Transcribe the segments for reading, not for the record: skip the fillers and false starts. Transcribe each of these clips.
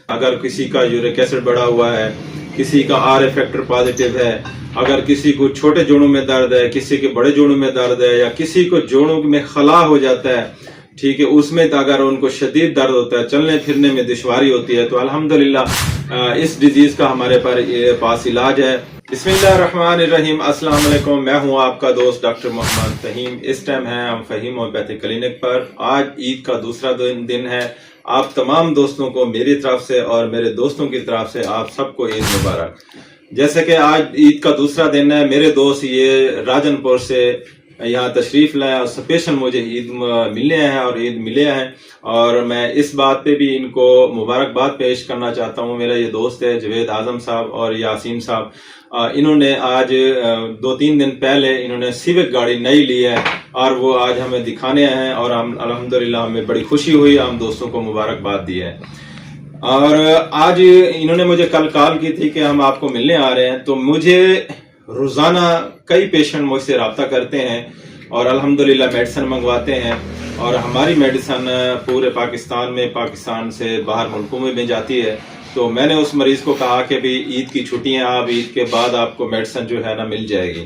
اگر کسی کا یورک ایسڈ بڑھا ہوا ہے، کسی کا RA فیکٹر پازیٹیو ہے، اگر کسی کو چھوٹے جوڑوں میں درد ہے، کسی کے بڑے جوڑوں میں درد ہے، یا کسی کو جوڑوں میں خلا ہو جاتا ہے، ٹھیک ہے، اس میں اگر ان کو شدید درد ہوتا ہے، چلنے پھرنے میں دشواری ہوتی ہے، تو الحمدللہ اس ڈیزیز کا ہمارے پاس علاج ہے۔ بسم اللہ الرحمن الرحیم۔ السلام علیکم، میں ہوں آپ کا دوست ڈاکٹر محمد فہیم۔ اس ٹائم ہے ہم فہیم ہومیوپیتھک کلینک پر۔ آج عید کا دوسرا دن ہے۔ آپ تمام دوستوں کو میری طرف سے اور میرے دوستوں کی طرف سے آپ سب کو عید مبارک۔ جیسے کہ آج عید کا دوسرا دن ہے، میرے دوست یہ راجن پور سے یہاں تشریف لائے اور اسپیشل مجھے عید ملنے ہیں اور عید ملے ہیں، اور میں اس بات پہ بھی ان کو مبارکباد پیش کرنا چاہتا ہوں۔ میرا یہ دوست ہے جوید اعظم صاحب اور یاسین صاحب، انہوں نے آج 2-3 دن پہلے انہوں نے سیوک گاڑی نئی لی ہے اور وہ آج ہمیں دکھانے ہیں، اور ہم الحمدللہ ہمیں بڑی خوشی ہوئی، ہم دوستوں کو مبارکباد دی ہے۔ اور آج انہوں نے مجھے کل کال کی تھی کہ ہم آپ کو ملنے آ رہے ہیں، تو مجھے روزانہ کئی پیشنٹ مجھ سے رابطہ کرتے ہیں اور الحمدللہ میڈیسن منگواتے ہیں، اور ہماری میڈیسن پورے پاکستان میں، پاکستان سے باہر ملکوں میں بھی جاتی ہے۔ تو میں نے اس مریض کو کہا کہ بھی عید کی چھٹیاں، آپ عید کے بعد آپ کو میڈیسن جو ہے نا مل جائے گی،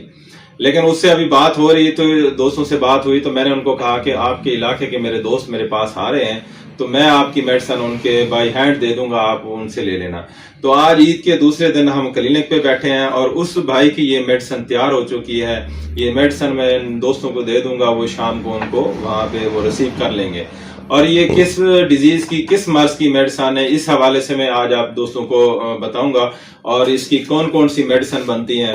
لیکن اس سے ابھی بات ہو رہی، تو دوستوں سے بات ہوئی، تو میں نے ان کو کہا کہ آپ کے علاقے کے میرے دوست میرے پاس آ رہے ہیں، تو میں آپ کی میڈیسن ان کے بائی ہینڈ دے دوں گا، آپ ان سے لے لینا۔ تو آج عید کے دوسرے دن ہم کلینک پہ بیٹھے ہیں اور اس بھائی کی یہ میڈیسن تیار ہو چکی ہے۔ یہ میڈیسن میں دوستوں کو دے دوں گا، وہ شام کو ان کو وہاں پہ وہ ریسیو کر لیں گے۔ اور یہ کس ڈیزیز کی، کس مرض کی میڈیسن ہے، اس حوالے سے میں آج آپ دوستوں کو بتاؤں گا، اور اس کی کون کون سی میڈیسن بنتی ہیں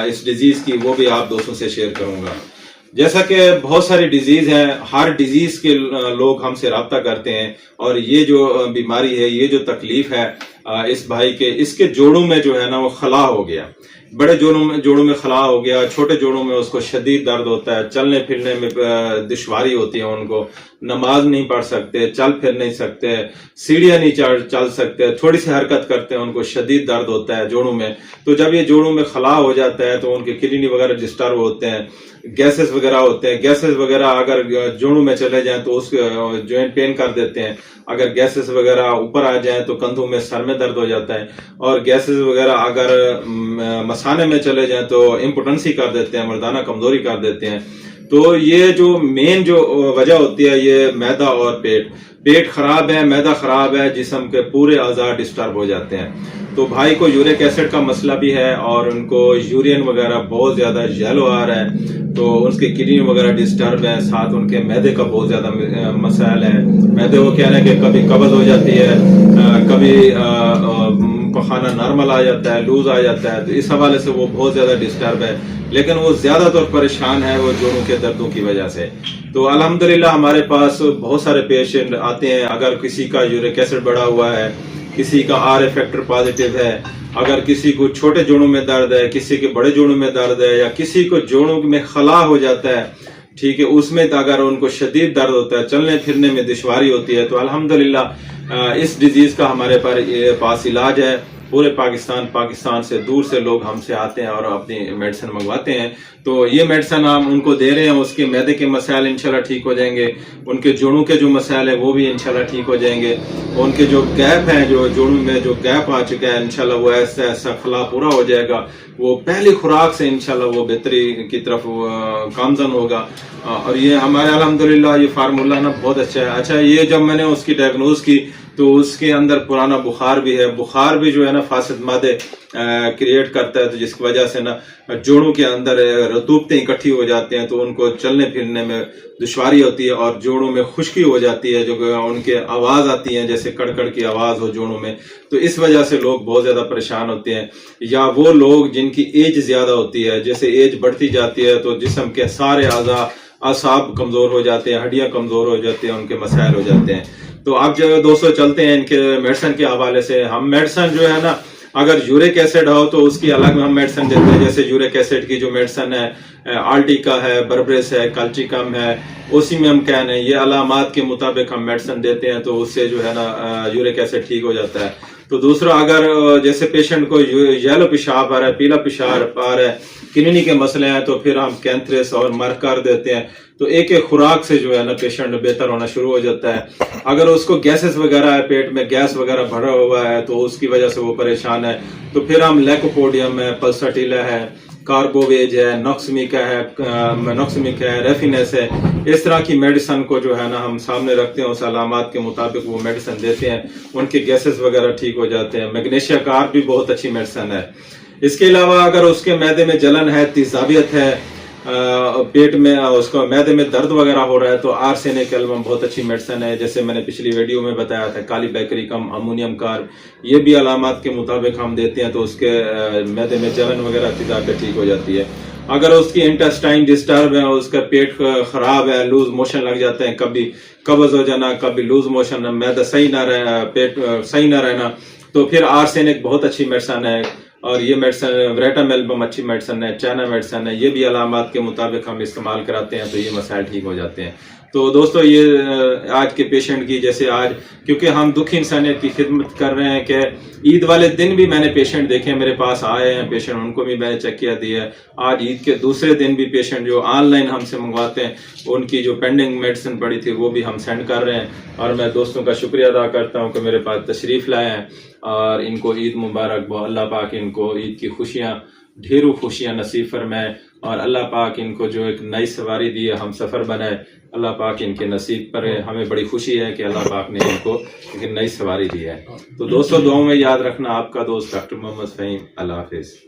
اس ڈیزیز کی، وہ بھی آپ دوستوں سے شیئر کروں گا۔ جیسا کہ بہت ساری ڈیزیز ہیں، ہر ڈیزیز کے لوگ ہم سے رابطہ کرتے ہیں، اور یہ جو بیماری ہے، یہ جو تکلیف ہے اس بھائی کے، اس کے جوڑوں میں جو ہے نا وہ خلا ہو گیا، بڑے جوڑوں میں خلا ہو گیا، چھوٹے جوڑوں میں اس کو شدید درد ہوتا ہے، چلنے پھرنے میں دشواری ہوتی ہے، ان کو نماز نہیں پڑھ سکتے، چل پھر نہیں سکتے، سیڑھیاں نہیں چل سکتے، تھوڑی سی حرکت کرتے ہیں ان کو شدید درد ہوتا ہے جوڑوں میں۔ تو جب یہ جوڑوں میں خلا ہو جاتا ہے تو ان کے کڈنی وغیرہ ڈسٹرب ہوتے ہیں، گیسز وغیرہ ہوتے ہیں، گیسز وغیرہ اگر جوڑوں میں چلے جائیں تو اس جوائنٹ پین کر دیتے ہیں، اگر گیسز وغیرہ اوپر آ جائیں تو کندھوں میں، سر میں درد ہو جاتا ہے، اور گیسز وغیرہ اگر مثانے میں چلے جائیں تو امپوٹنسی کر دیتے ہیں، مردانہ کمزوری کر دیتے ہیں۔ تو یہ جو مین جو وجہ ہوتی ہے، یہ معدہ اور پیٹ خراب ہے، معدہ خراب ہے، جسم کے پورے اعضاء ڈسٹرب ہو جاتے ہیں۔ تو بھائی کو یورک ایسڈ کا مسئلہ بھی ہے، اور ان کو یورین وغیرہ بہت زیادہ یلو آ رہا ہے، تو ان کے کڈنی وغیرہ ڈسٹرب ہے، ساتھ ان کے معدے کا بہت زیادہ مسائل ہے۔ معدے کو کہنا ہے کہ کبھی قبض ہو جاتی ہے، کبھی پخانہ نارمل آ جاتا ہے، لوز آ جاتا ہے، تو اس حوالے سے وہ بہت زیادہ ڈسٹرب ہے، لیکن وہ زیادہ طور پریشان ہے وہ جوڑوں کے دردوں کی وجہ سے۔ تو الحمدللہ ہمارے پاس بہت سارے پیشنٹ آتے ہیں، اگر کسی کا یورک ایسڈ بڑھا ہوا ہے، کسی کا RA فیکٹر پازیٹیو ہے، اگر کسی کو چھوٹے جوڑوں میں درد ہے، کسی کے بڑے جوڑوں میں درد ہے، یا کسی کو جوڑوں میں خلا ہو جاتا ہے، ٹھیک ہے، اس میں اگر ان کو شدید درد ہوتا ہے، چلنے پھرنے میں دشواری ہوتی ہے، تو الحمدللہ اس ڈیزیز کا ہمارے پاس علاج ہے۔ پورے پاکستان سے دور سے لوگ ہم سے آتے ہیں اور اپنی میڈیسن منگواتے ہیں، تو یہ میڈیسن ہم ان کو دے رہے ہیں، اس کے معدے کے مسائل انشاءاللہ ٹھیک ہو جائیں گے، ان کے جوڑوں کے جو مسائل ہیں وہ بھی انشاءاللہ ٹھیک ہو جائیں گے، ان کے جو گیپ ہیں، جو جوڑوں میں جو گیپ آ چکا ہے، انشاءاللہ وہ ایسا خلا پورا ہو جائے گا، وہ پہلی خوراک سے انشاءاللہ وہ بہتری کی طرف گامزن ہوگا۔ اور یہ ہمارے الحمدللہ یہ فارمولہ نا بہت اچھا ہے۔ اچھا، یہ جب میں نے اس کی ڈائگنوز کی تو اس کے اندر پرانا بخار بھی ہے، بخار بھی جو ہے نا فاسد مادے کریٹ کرتا ہے، تو جس کی وجہ سے نا جوڑوں کے اندر رطوبتیں اکٹھی ہو جاتے ہیں، تو ان کو چلنے پھرنے میں دشواری ہوتی ہے، اور جوڑوں میں خشکی ہو جاتی ہے، جو ان کے آواز آتی ہیں جیسے کڑکڑ کی آواز ہو جوڑوں میں، تو اس وجہ سے لوگ بہت زیادہ پریشان ہوتے ہیں۔ یا وہ لوگ جن کی ایج زیادہ ہوتی ہے، جیسے ایج بڑھتی جاتی ہے تو جسم کے سارے اعصاب کمزور ہو جاتے ہیں، ہڈیاں کمزور ہو جاتی ہیں، ان کے مسائل ہو جاتے ہیں۔ تو اب جو دوستوں چلتے ہیں ان کے میڈیسن کے حوالے سے۔ ہم میڈیسن جو ہے نا، اگر یورک ایسڈ ہو تو اس کی الگ ہم میڈیسن دیتے ہیں، جیسے یورک ایسڈ کی جو میڈیسن ہے، آلٹیکا ہے، بربریس ہے، کلچیکم ہے، اسی میں ہم کہنے ہیں یہ علامات کے مطابق ہم میڈیسن دیتے ہیں، تو اس سے جو ہے نا یورک ایسڈ ٹھیک ہو جاتا ہے۔ تو دوسرا، اگر جیسے پیشنٹ کو یلو پیشاب آ رہا ہے، پیلا پیشاب آ رہا ہے، کڈنی کے مسئلے ہیں، تو پھر ہم کینتھریس اور مرکر دیتے ہیں، تو ایک ایک خوراک سے جو ہے نا پیشنٹ بہتر ہونا شروع ہو جاتا ہے. اگر اس کو گیسز وغیرہ ہے، پیٹ میں گیس وغیرہ بھرا ہوا ہے تو اس کی وجہ سے وہ پریشان ہے، تو پھر ہم لیکوپوڈیم ہے، پلساٹیلا ہے، کاربوویج ہے، نوکسمک ہے، ریفینس ہے، اس طرح کی میڈیسن کو جو ہے نا ہم سامنے رکھتے ہیں، اس علامات کے مطابق وہ میڈیسن دیتے ہیں، ان کے گیسز وغیرہ ٹھیک ہو جاتے ہیں. میگنیشیا کار بھی بہت اچھی میڈیسن ہے. اس کے علاوہ اگر اس کے معدے میں جلن ہے، تیزابیت ہے، پیٹ میں اس کو معدے میں درد وغیرہ ہو رہا ہے، تو آرسینک ایلبم بہت اچھی میڈیسن ہے. جیسے میں نے پچھلی ویڈیو میں بتایا تھا، کالی بیکری کم امونیم کار، یہ بھی علامات کے مطابق ہم دیتے ہیں، تو اس کے معدے میں جلن وغیرہ تیزابیت ٹھیک ہو جاتی ہے. اگر اس کی انٹسٹائن ڈسٹرب ہے، اس کا پیٹ خراب ہے، لوز موشن لگ جاتے ہیں، کبھی قبض ہو جانا، کبھی لوز موشن، معدہ صحیح نہ رہنا، پیٹ صحیح نہ رہنا، تو پھر آرسینک بہت اچھی میڈیسن ہے. اور یہ میڈیسن وریٹم ایلبم اچھی میڈیسن ہے، چائنا میڈیسن ہے، یہ بھی علامات کے مطابق ہم استعمال کراتے ہیں، تو یہ مسائل ٹھیک ہو جاتے ہیں. تو دوستو یہ آج کے پیشنٹ کی، جیسے آج کیونکہ ہم دکھی انسانیت کی خدمت کر رہے ہیں، کہ عید والے دن بھی میں نے پیشنٹ دیکھے، میرے پاس آئے ہیں پیشنٹ، ان کو بھی میں نے چیک کیا دیا ہے. آج عید کے دوسرے دن بھی پیشنٹ جو آن لائن ہم سے منگواتے ہیں، ان کی جو پینڈنگ میڈیسن پڑی تھی وہ بھی ہم سینڈ کر رہے ہیں. اور میں دوستوں کا شکریہ ادا کرتا ہوں کہ میرے پاس تشریف لائے ہیں، اور ان کو عید مبارک. اللہ پاک ان کو عید کی خوشیاں، ڈھیروں خوشیاں نصیب فرمائے، اور اللہ پاک ان کو جو ایک نئی سواری دی ہے، ہم سفر بنائے، اللہ پاک ان کے نصیب پر ہے. ہمیں بڑی خوشی ہے کہ اللہ پاک نے ان کو ایک نئی سواری دی ہے. تو دوستو دعاؤں میں یاد رکھنا. آپ کا دوست ڈاکٹر محمد فہیم. اللہ حافظ.